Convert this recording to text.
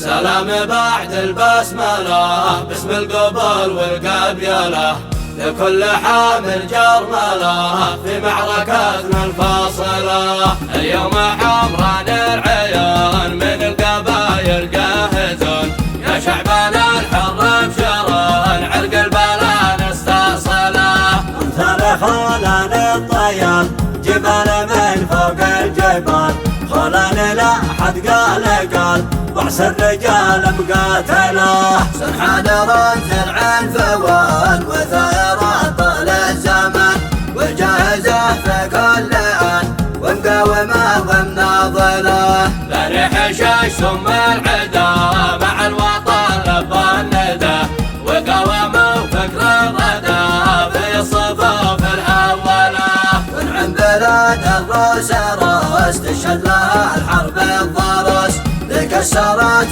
سلام بعد البسملة باسم القبر والقبيلة لكل حامل جرملة في معركتنا الفاصلة. اليوم حمران العيان من القبايل جاهزون يا شعبنا الحر بشران عرق البلا نستصله. امثال خولان الطيار جبال من فوق الجبال خولان لا حد قال بعث الرجال مقاتله. سرحان رمز العنفوان وثائر طال الزمان وجاهزه في كل آن ومقاومه ومناضله. بني حشاش ثم العدا مع الوطن لبى الندى وقاوموا فكر الردى في الصفوف الأولى. ونعم بلاد الروس راس تشهد لها الحرب الضرس كسرت